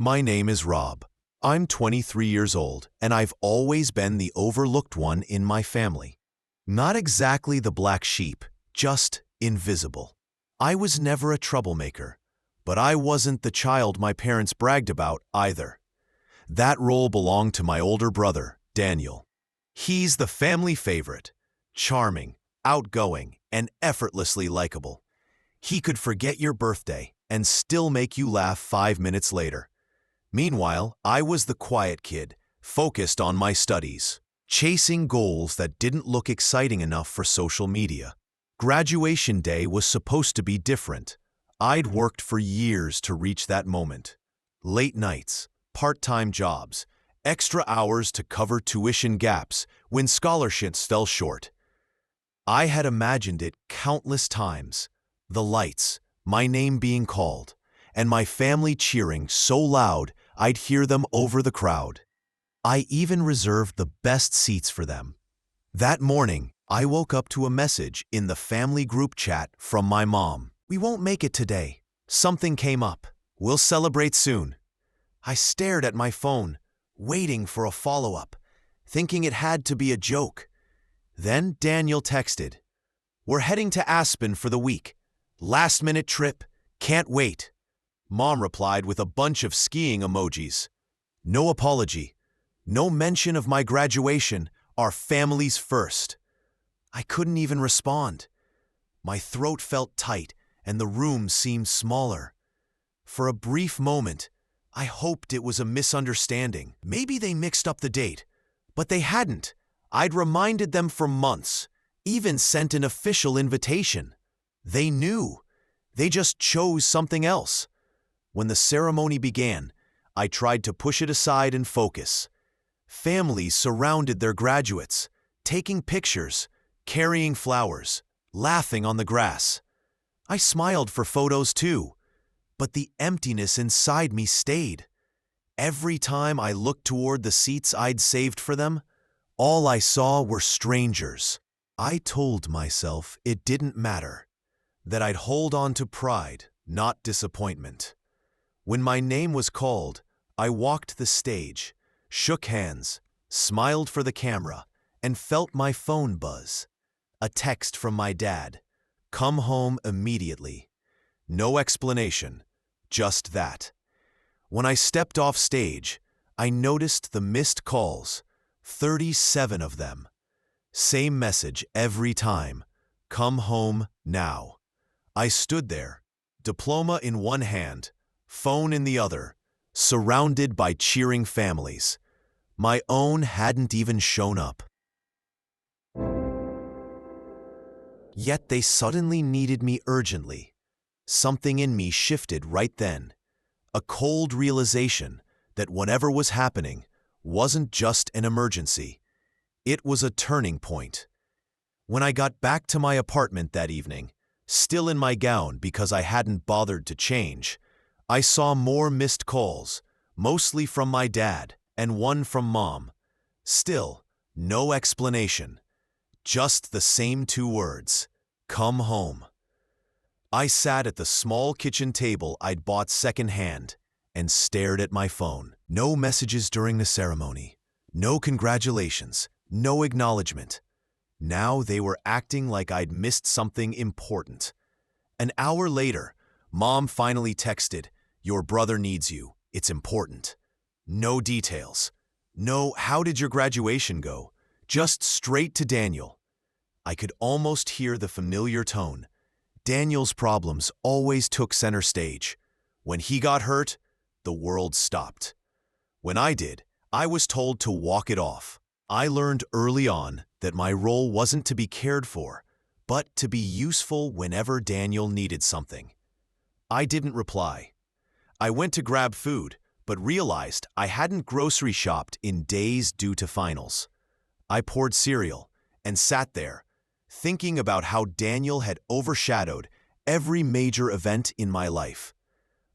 My name is Rob. I'm 23 years old, and I've always been the overlooked one in my family. Not exactly the black sheep, just invisible. I was never a troublemaker, but I wasn't the child my parents bragged about either. That role belonged to my older brother, Daniel. He's the family favorite, charming, outgoing, and effortlessly likable. He could forget your birthday and still make you laugh 5 minutes later. Meanwhile, I was the quiet kid, focused on my studies, chasing goals that didn't look exciting enough for social media. Graduation day was supposed to be different. I'd worked for years to reach that moment. Late nights, part-time jobs, extra hours to cover tuition gaps when scholarships fell short. I had imagined it countless times. The lights, my name being called, and my family cheering so loud I'd hear them over the crowd. I even reserved the best seats for them. That morning, I woke up to a message in the family group chat from my mom. "We won't make it today. Something came up. We'll celebrate soon." I stared at my phone, waiting for a follow-up, thinking it had to be a joke. Then Daniel texted, "We're heading to Aspen for the week. Last-minute trip. Can't wait." Mom replied with a bunch of skiing emojis. No apology. No mention of my graduation, our family's first. I couldn't even respond. My throat felt tight and the room seemed smaller. For a brief moment, I hoped it was a misunderstanding. Maybe they mixed up the date, but they hadn't. I'd reminded them for months, even sent an official invitation. They knew. They just chose something else. When the ceremony began, I tried to push it aside and focus. Families surrounded their graduates, taking pictures, carrying flowers, laughing on the grass. I smiled for photos too, but the emptiness inside me stayed. Every time I looked toward the seats I'd saved for them, all I saw were strangers. I told myself it didn't matter, that I'd hold on to pride, not disappointment. When my name was called, I walked the stage, shook hands, smiled for the camera, and felt my phone buzz. A text from my dad. "Come home immediately." No explanation, just that. When I stepped off stage, I noticed the missed calls, 37 of them. Same message every time. "Come home now." I stood there, diploma in one hand, phone in the other, surrounded by cheering families. My own hadn't even shown up. Yet they suddenly needed me urgently. Something in me shifted right then. A cold realization that whatever was happening wasn't just an emergency. It was a turning point. When I got back to my apartment that evening, still in my gown because I hadn't bothered to change, I saw more missed calls, mostly from my dad and one from Mom. Still, no explanation. Just the same 2 words, "Come home." I sat at the small kitchen table I'd bought secondhand and stared at my phone. No messages during the ceremony. No congratulations. No acknowledgement. Now they were acting like I'd missed something important. An hour later, Mom finally texted, "Your brother needs you. It's important." No details. No, "How did your graduation go?" Just straight to Daniel. I could almost hear the familiar tone. Daniel's problems always took center stage. When he got hurt, the world stopped. When I did, I was told to walk it off. I learned early on that my role wasn't to be cared for, but to be useful whenever Daniel needed something. I didn't reply. I went to grab food, but realized I hadn't grocery shopped in days due to finals. I poured cereal and sat there, thinking about how Daniel had overshadowed every major event in my life.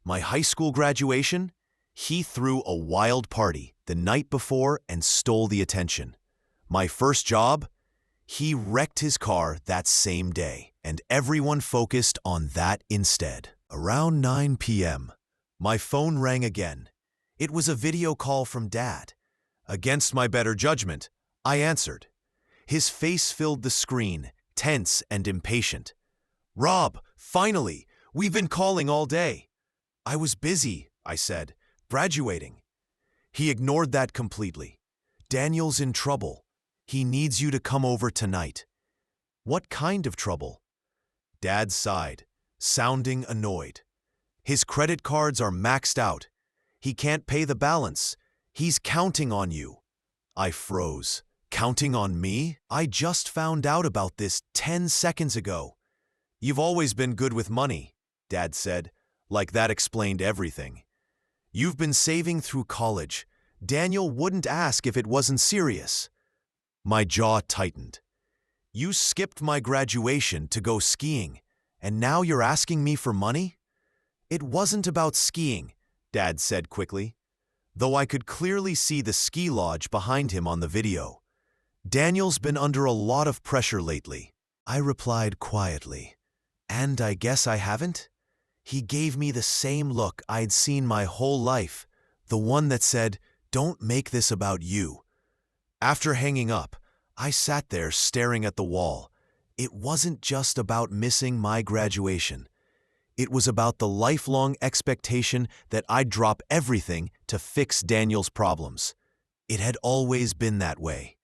My high school graduation, he threw a wild party the night before and stole the attention. My first job, he wrecked his car that same day, and everyone focused on that instead. Around 9 p.m., my phone rang again, It was a video call from Dad. Against my better judgment, I answered. His face filled the screen, tense and impatient. "Rob, finally! We've been calling all day." "I was busy," I said, "graduating." He ignored that completely. "Daniel's in trouble. He needs you to come over tonight." "What kind of trouble?" Dad sighed, sounding annoyed. "His credit cards are maxed out. He can't pay the balance. He's counting on you." I froze. Counting on me? I just found out about this 10 seconds ago. "You've always been good with money," Dad said, like that explained everything. "You've been saving through college. Daniel wouldn't ask if it wasn't serious." My jaw tightened. "You skipped my graduation to go skiing, and now you're asking me for money?" "It wasn't about skiing," Dad said quickly, though I could clearly see the ski lodge behind him on the video. "Daniel's been under a lot of pressure lately," I replied quietly. "And I guess I haven't?" He gave me the same look I'd seen my whole life, the one that said, "Don't make this about you." After hanging up, I sat there staring at the wall. It wasn't just about missing my graduation. It was about the lifelong expectation that I'd drop everything to fix Daniel's problems. It had always been that way.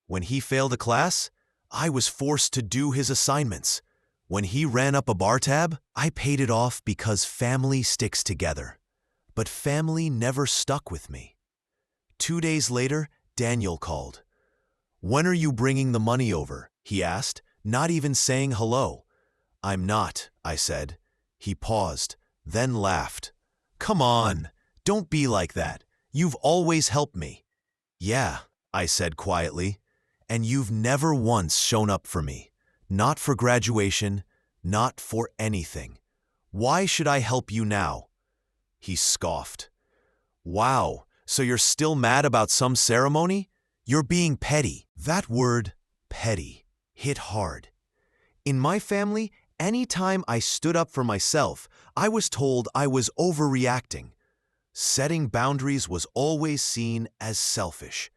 When he failed a class, I was forced to do his assignments. When he ran up a bar tab, I paid it off because family sticks together. But family never stuck with me. 2 days later, Daniel called. "When are you bringing the money over?" he asked, not even saying hello. "I'm not," I said. He paused, then laughed. "Come on, don't be like that. You've always helped me." "Yeah," I said quietly, "and you've never once shown up for me. Not for graduation, not for anything. Why should I help you now?" He scoffed. "Wow, so you're still mad about some ceremony? You're being petty." That word, petty, hit hard. In my family, anytime I stood up for myself, I was told I was overreacting. Setting boundaries was always seen as selfish.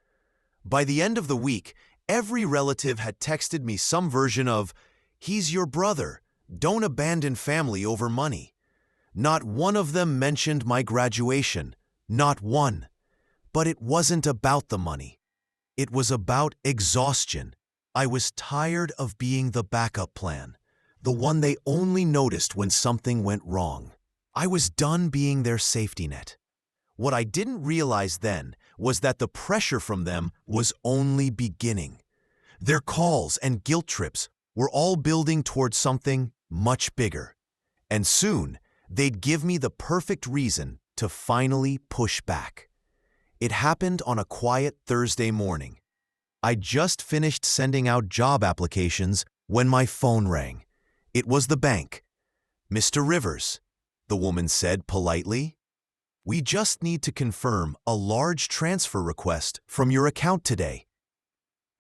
By the end of the week, every relative had texted me some version of, "He's your brother. Don't abandon family over money." Not one of them mentioned my graduation. Not one. But it wasn't about the money. It was about exhaustion. I was tired of being the backup plan, the one they only noticed when something went wrong. I was done being their safety net. What I didn't realize then was that the pressure from them was only beginning. Their calls and guilt trips were all building towards something much bigger. And soon, they'd give me the perfect reason to finally push back. It happened on a quiet Thursday morning. I just finished sending out job applications when my phone rang. It was the bank. "Mr. Rivers," the woman said politely, "we just need to confirm a large transfer request from your account today."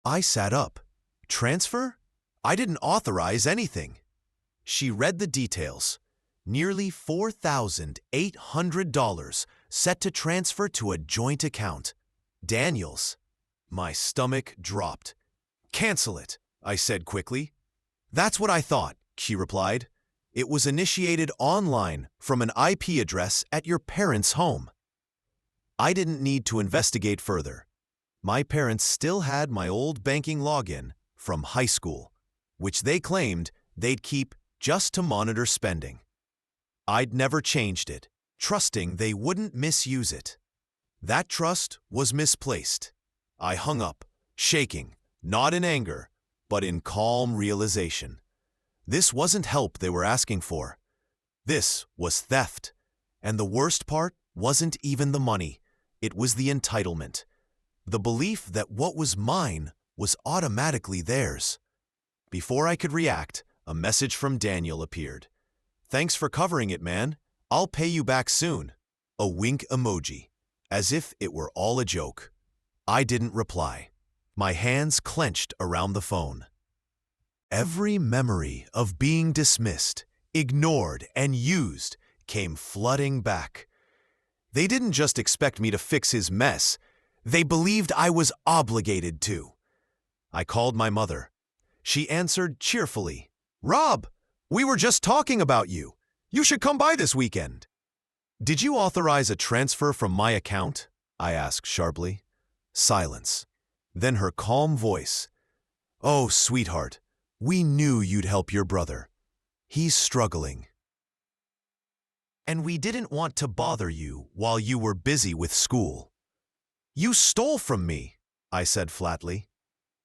I sat up. "Transfer? I didn't authorize anything." She read the details. Nearly $4,800 set to transfer to a joint account. Daniel's. My stomach dropped. "Cancel it," I said quickly. "That's what I thought," she replied. "It was initiated online from an IP address at your parents' home." I didn't need to investigate further. My parents still had my old banking login from high school, which they claimed they'd keep just to monitor spending. I'd never changed it, trusting they wouldn't misuse it. That trust was misplaced. I hung up, shaking, not in anger, but in calm realization. This wasn't help they were asking for. This was theft. And the worst part wasn't even the money. It was the entitlement. The belief that what was mine was automatically theirs. Before I could react, a message from Daniel appeared. "Thanks for covering it, man. I'll pay you back soon." A wink emoji, as if it were all a joke. I didn't reply. My hands clenched around the phone. Every memory of being dismissed, ignored, and used came flooding back. They didn't just expect me to fix his mess. They believed I was obligated to. I called my mother. She answered cheerfully, "Rob, we were just talking about you. You should come by this weekend." "Did you authorize a transfer from my account?" I asked sharply. Silence. Then her calm voice. "Oh, sweetheart, we knew you'd help your brother. He's struggling. And we didn't want to bother you while you were busy with school." "You stole from me," I said flatly.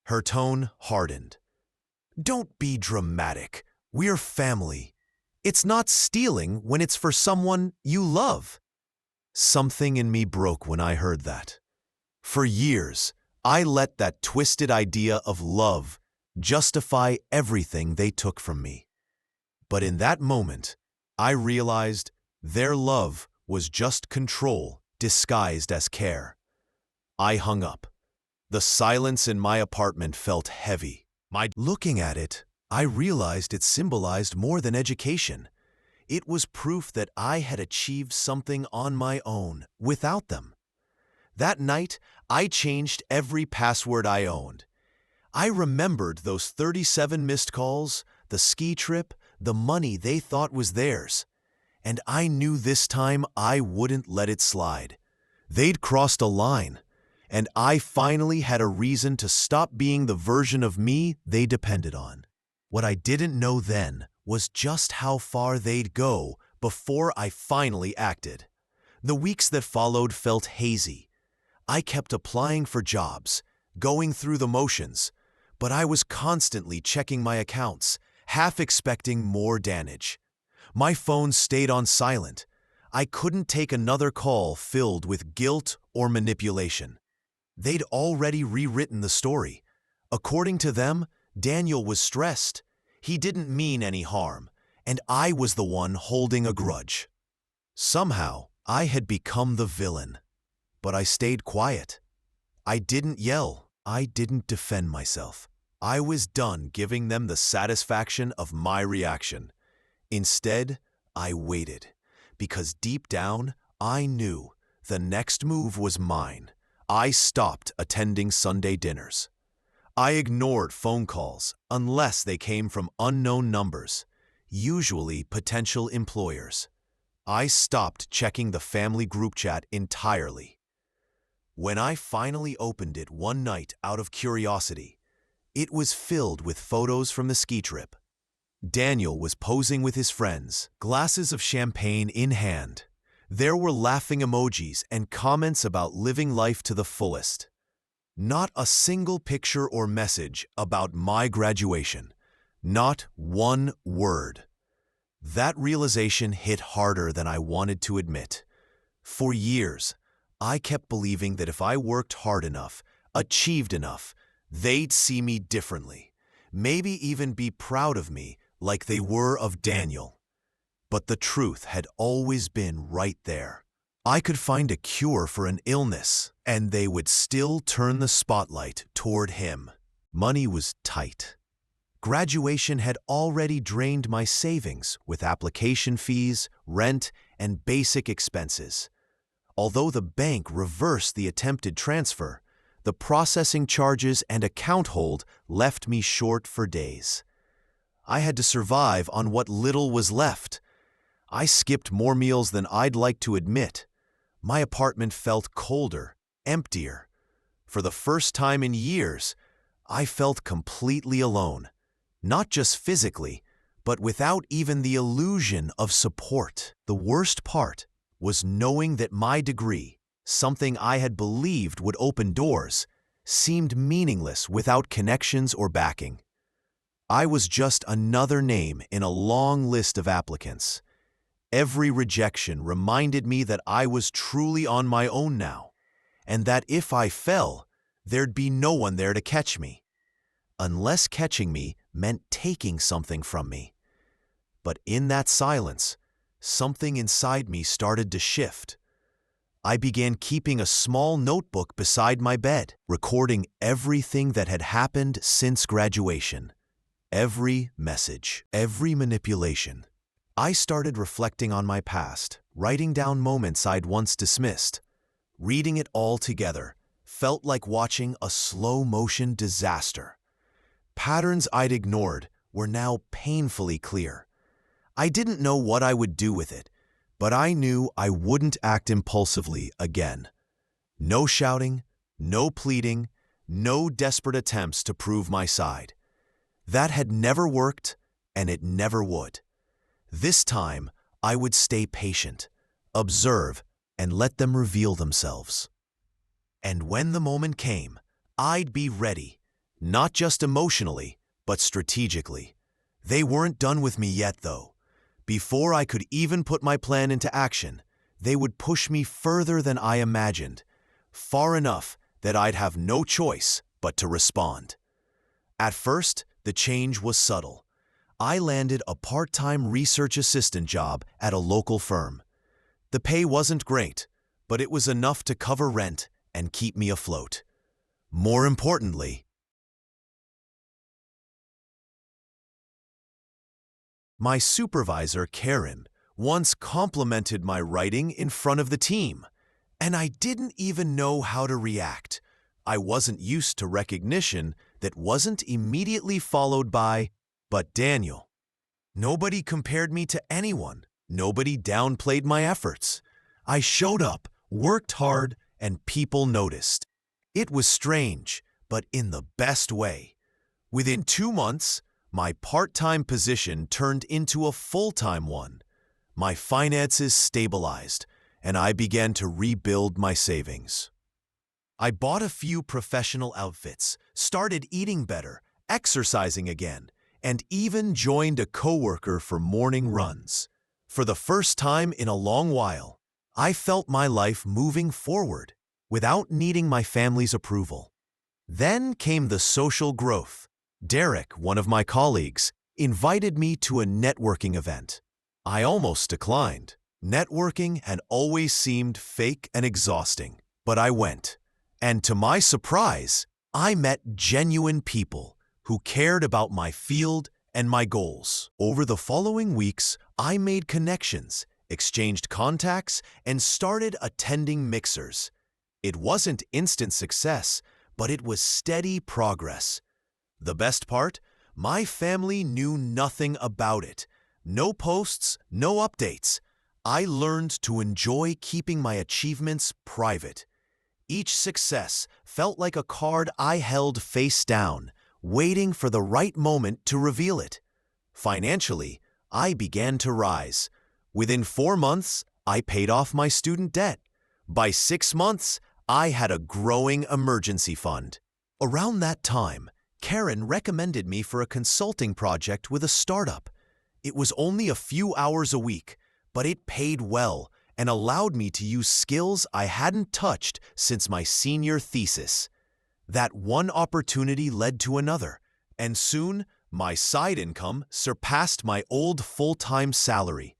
Her tone hardened. "Don't be dramatic. We're family. It's not stealing when it's for someone you love." Something in me broke when I heard that. For years, I let that twisted idea of love justify everything they took from me. But in that moment, I realized their love was just control disguised as care. I hung up. The silence in my apartment felt heavy. Looking at it, I realized it symbolized more than education. It was proof that I had achieved something on my own, without them. That night, I changed every password I owned. I remembered those 37 missed calls, the ski trip, the money they thought was theirs. And I knew this time I wouldn't let it slide. They'd crossed a line, and I finally had a reason to stop being the version of me they depended on. What I didn't know then was just how far they'd go before I finally acted. The weeks that followed felt hazy. I kept applying for jobs, going through the motions, but I was constantly checking my accounts, half expecting more damage. My phone stayed on silent. I couldn't take another call filled with guilt or manipulation. They'd already rewritten the story. According to them, Daniel was stressed. He didn't mean any harm, and I was the one holding a grudge. Somehow, I had become the villain. But I stayed quiet. I didn't yell. I didn't defend myself. I was done giving them the satisfaction of my reaction. Instead, I waited, because deep down, I knew the next move was mine. I stopped attending Sunday dinners. I ignored phone calls unless they came from unknown numbers, usually potential employers. I stopped checking the family group chat entirely. When I finally opened it one night out of curiosity, it was filled with photos from the ski trip. Daniel was posing with his friends, glasses of champagne in hand. There were laughing emojis and comments about living life to the fullest. Not a single picture or message about my graduation. Not one word. That realization hit harder than I wanted to admit. For years, I kept believing that if I worked hard enough, achieved enough, they'd see me differently, maybe even be proud of me like they were of Daniel. But the truth had always been right there. I could find a cure for an illness, and they would still turn the spotlight toward him. Money was tight. Graduation had already drained my savings with application fees, rent, and basic expenses. Although the bank reversed the attempted transfer, the processing charges and account hold left me short for days. I had to survive on what little was left. I skipped more meals than I'd like to admit. My apartment felt colder, emptier. For the first time in years, I felt completely alone, not just physically, but without even the illusion of support. The worst part was knowing that my degree, something I had believed would open doors, seemed meaningless without connections or backing. I was just another name in a long list of applicants. Every rejection reminded me that I was truly on my own now, and that if I fell, there'd be no one there to catch me. Unless catching me meant taking something from me. But in that silence, something inside me started to shift. I began keeping a small notebook beside my bed, recording everything that had happened since graduation. Every message, every manipulation. I started reflecting on my past, writing down moments I'd once dismissed. Reading it all together felt like watching a slow-motion disaster. Patterns I'd ignored were now painfully clear. I didn't know what I would do with it, but I knew I wouldn't act impulsively again. No shouting, no pleading, no desperate attempts to prove my side. That had never worked, and it never would. This time, I would stay patient, observe, and let them reveal themselves. And when the moment came, I'd be ready, not just emotionally, but strategically. They weren't done with me yet, though. Before I could even put my plan into action, they would push me further than I imagined, far enough that I'd have no choice but to respond. At first, the change was subtle. I landed a part-time research assistant job at a local firm. The pay wasn't great, but it was enough to cover rent and keep me afloat. More importantly, my supervisor, Karen, once complimented my writing in front of the team, and I didn't even know how to react. I wasn't used to recognition that wasn't immediately followed by, "But Daniel." Nobody compared me to anyone. Nobody downplayed my efforts. I showed up, worked hard, and people noticed. It was strange, but in the best way. Within 2 months, my part-time position turned into a full-time one. My finances stabilized, and I began to rebuild my savings. I bought a few professional outfits, started eating better, exercising again, and even joined a coworker for morning runs. For the first time in a long while, I felt my life moving forward without needing my family's approval. Then came the social growth. Derek, one of my colleagues, invited me to a networking event. I almost declined. Networking had always seemed fake and exhausting, but I went. And to my surprise, I met genuine people who cared about my field and my goals. Over the following weeks, I made connections, exchanged contacts, and started attending mixers. It wasn't instant success, but it was steady progress. The best part? My family knew nothing about it. No posts, no updates. I learned to enjoy keeping my achievements private. Each success felt like a card I held face down, waiting for the right moment to reveal it. Financially, I began to rise. Within 4 months, I paid off my student debt. By 6 months, I had a growing emergency fund. Around that time, Karen recommended me for a consulting project with a startup. It was only a few hours a week, but it paid well and allowed me to use skills I hadn't touched since my senior thesis. That one opportunity led to another, and soon my side income surpassed my old full-time salary.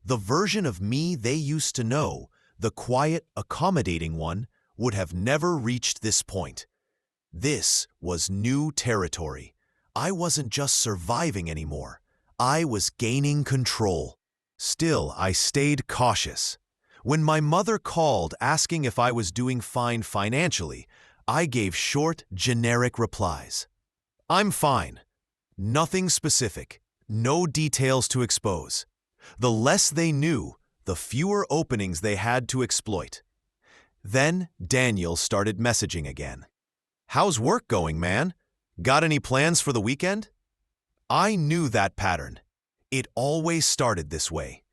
The version of me they used to know, the quiet, accommodating one, would have never reached this point. This was new territory. I wasn't just surviving anymore. I was gaining control. Still, I stayed cautious. When my mother called asking if I was doing fine financially, I gave short, generic replies. "I'm fine." Nothing specific, no details to expose. The less they knew, the fewer openings they had to exploit. Then Daniel started messaging again. "How's work going, man? Got any plans for the weekend?" I knew that pattern. It always started this way.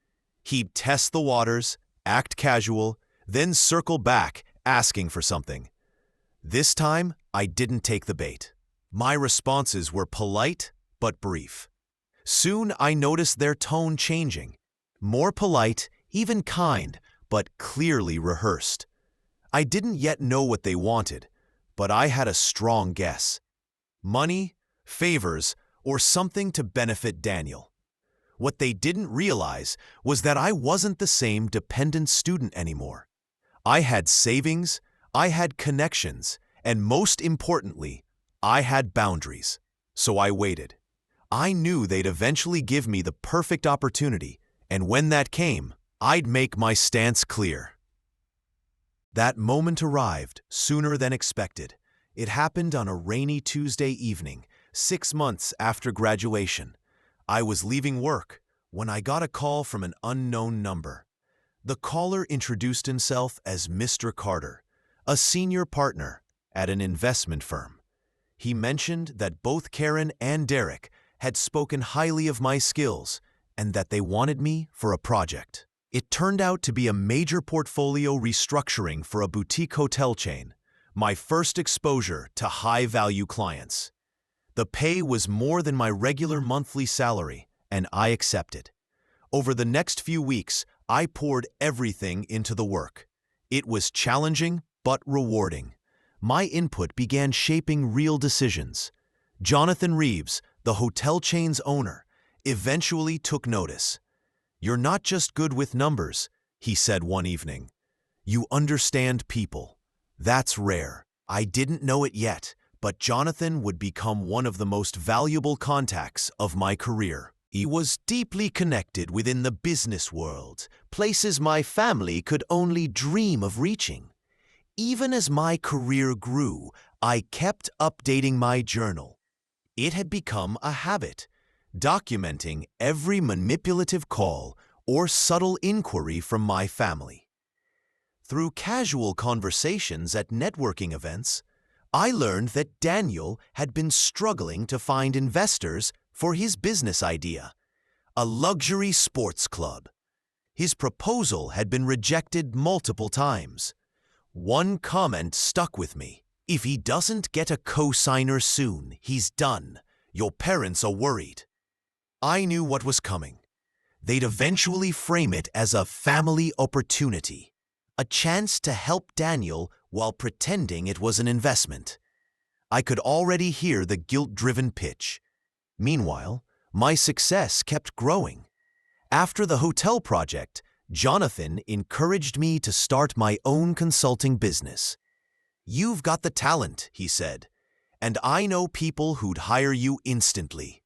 He'd test the waters, act casual, then circle back, asking for something. This time, I didn't take the bait. My responses were polite but brief. Soon, I noticed their tone changing. More polite, even kind, but clearly rehearsed. I didn't yet know what they wanted, but I had a strong guess. Money, favors, or something to benefit Daniel. What they didn't realize was that I wasn't the same dependent student anymore. I had savings, I had connections, and most importantly, I had boundaries. So I waited. I knew they'd eventually give me the perfect opportunity, And when that came, I'd make my stance clear. That moment arrived sooner than expected. It happened on a rainy Tuesday evening, 6 months after graduation. I was leaving work when I got a call from an unknown number. The caller introduced himself as Mr. Carter, a senior partner at an investment firm. He mentioned that both Karen and Derek had spoken highly of my skills and that they wanted me for a project. It turned out to be a major portfolio restructuring for a boutique hotel chain, my first exposure to high-value clients. The pay was more than my regular monthly salary, and I accepted. Over the next few weeks, I poured everything into the work. It was challenging but rewarding. My input began shaping real decisions. Jonathan Reeves, the hotel chain's owner, eventually took notice. "You're not just good with numbers," he said one evening. "You understand people. That's rare." I didn't know it yet, but Jonathan would become one of the most valuable contacts of my career. He was deeply connected within the business world, places my family could only dream of reaching. Even as my career grew, I kept updating my journal. It had become a habit, documenting every manipulative call or subtle inquiry from my family. Through casual conversations at networking events, I learned that Daniel had been struggling to find investors for his business idea, a luxury sports club. His proposal had been rejected multiple times. One comment stuck with me. "If he doesn't get a co-signer soon, he's done. Your parents are worried." I knew what was coming. They'd eventually frame it as a family opportunity, a chance to help Daniel while pretending it was an investment. I could already hear the guilt-driven pitch. Meanwhile, my success kept growing. After the hotel project, Jonathan encouraged me to start my own consulting business. "You've got the talent," he said, "and I know people who'd hire you instantly."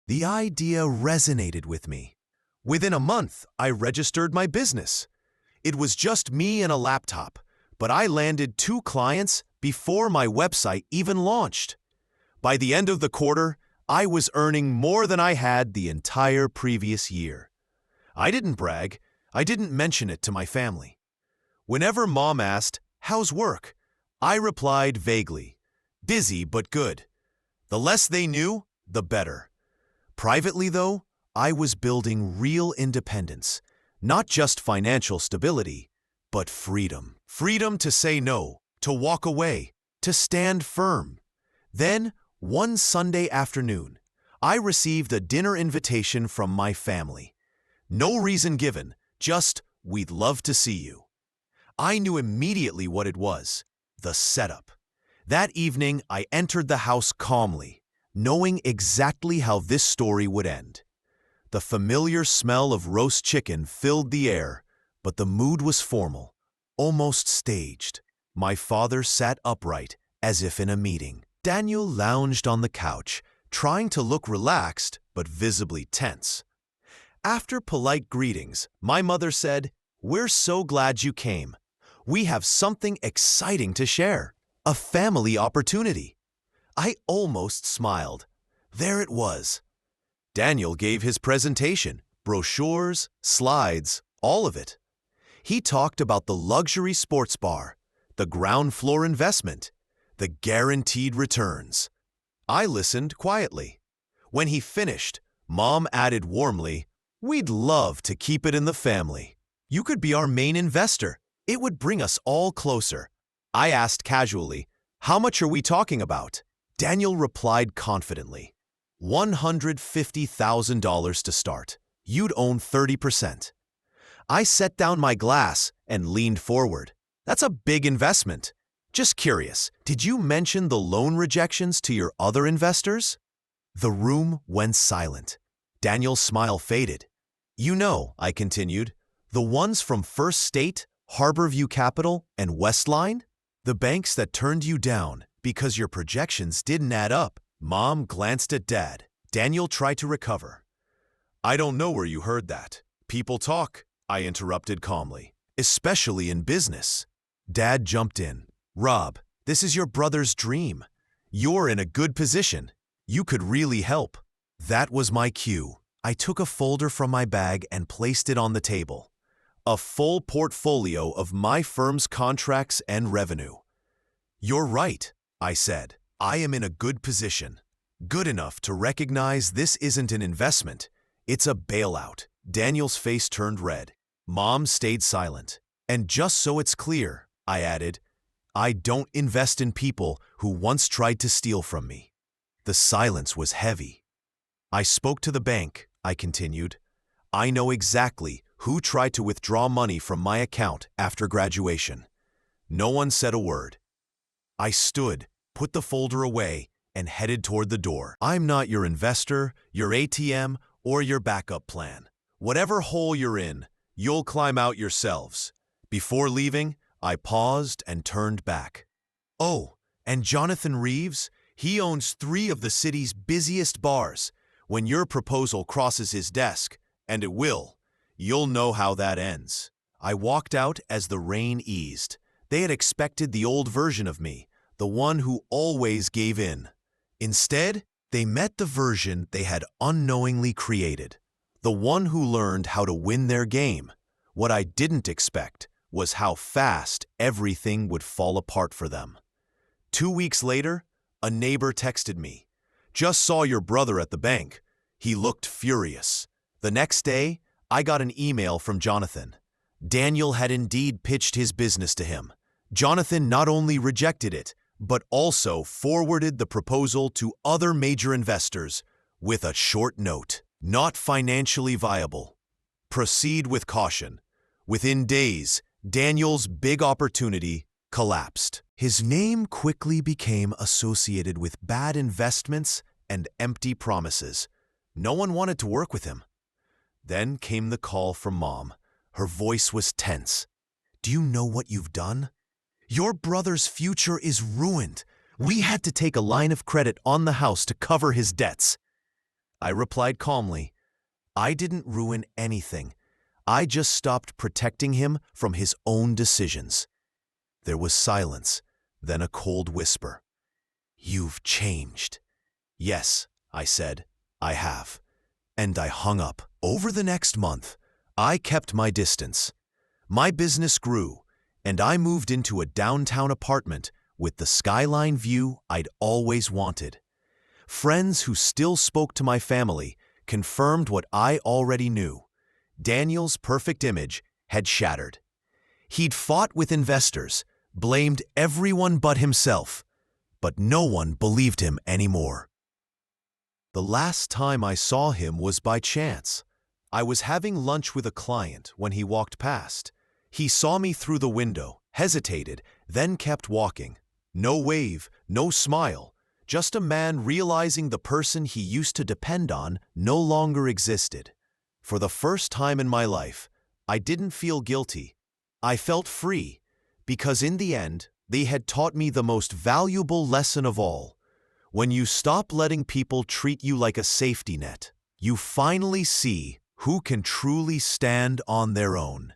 The idea resonated with me. Within a month, I registered my business. It was just me and a laptop, but I landed 2 clients before my website even launched. By the end of the quarter, I was earning more than I had the entire previous year. I didn't brag. I didn't mention it to my family. Whenever Mom asked, "How's work?" I replied vaguely, "Busy but good." The less they knew, the better. Privately, though, I was building real independence, not just financial stability, but freedom. Freedom to say no, to walk away, to stand firm. Then, one Sunday afternoon, I received a dinner invitation from my family. No reason given, just, "We'd love to see you." I knew immediately what it was: the setup. That evening, I entered the house calmly, knowing exactly how this story would end. The familiar smell of roast chicken filled the air, but the mood was formal, almost staged. My father sat upright, as if in a meeting. Daniel lounged on the couch, trying to look relaxed but visibly tense. After polite greetings, my mother said, "We're so glad you came. We have something exciting to share, a family opportunity." I almost smiled. There it was. Daniel gave his presentation, brochures, slides, all of it. He talked about the luxury sports bar, the ground floor investment, the guaranteed returns. I listened quietly. When he finished, Mom added warmly, "We'd love to keep it in the family. You could be our main investor. It would bring us all closer." I asked casually, "How much are we talking about?" Daniel replied confidently, $150,000 to start. You'd own 30%. I set down my glass and leaned forward. "That's a big investment. Just curious, did you mention the loan rejections to your other investors?" The room went silent. Daniel's smile faded. "You know," I continued, "the ones from First State, Harborview Capital, and Westline? The banks that turned you down because your projections didn't add up." Mom glanced at Dad. Daniel tried to recover. I don't know where you heard that. People talk, I interrupted calmly, especially in business. Dad jumped in. Rob, this is your brother's dream. You're in a good position. You could really help. That was my cue. I took a folder from my bag and placed it on the table. A full portfolio of my firm's contracts and revenue. You're right, I said. I am in a good position. Good enough to recognize this isn't an investment. It's a bailout. Daniel's face turned red. Mom stayed silent. And just so it's clear, I added, I don't invest in people who once tried to steal from me. The silence was heavy. I spoke to the bank, I continued. I know exactly who tried to withdraw money from my account after graduation. No one said a word. I stood, put the folder away, and headed toward the door. I'm not your investor, your ATM, or your backup plan. Whatever hole you're in, you'll climb out yourselves. Before leaving, I paused and turned back. Oh, and Jonathan Reeves, he owns 3 of the city's busiest bars. When your proposal crosses his desk, and it will, you'll know how that ends. I walked out as the rain eased. They had expected the old version of me, the one who always gave in. Instead, they met the version they had unknowingly created, the one who learned how to win their game. What I didn't expect was how fast everything would fall apart for them. 2 weeks later, a neighbor texted me, "Just saw your brother at the bank. He looked furious." The next day, I got an email from Jonathan. Daniel had indeed pitched his business to him. Jonathan not only rejected it, but also forwarded the proposal to other major investors with a short note. Not financially viable. Proceed with caution. Within days, Daniel's big opportunity collapsed. His name quickly became associated with bad investments and empty promises. No one wanted to work with him. Then came the call from Mom. Her voice was tense. "Do you know what you've done? Your brother's future is ruined. We had to take a line of credit on the house to cover his debts." I replied calmly, "I didn't ruin anything. I just stopped protecting him from his own decisions." There was silence, then a cold whisper. "You've changed." "Yes," I said, "I have." And I hung up. Over the next month, I kept my distance. My business grew, and I moved into a downtown apartment with the skyline view I'd always wanted. Friends who still spoke to my family confirmed what I already knew. Daniel's perfect image had shattered. He'd fought with investors, blamed everyone but himself, but no one believed him anymore. The last time I saw him was by chance. I was having lunch with a client when he walked past. He saw me through the window, hesitated, then kept walking. No wave, no smile, just a man realizing the person he used to depend on no longer existed. For the first time in my life, I didn't feel guilty. I felt free, because in the end, they had taught me the most valuable lesson of all. When you stop letting people treat you like a safety net, you finally see who can truly stand on their own.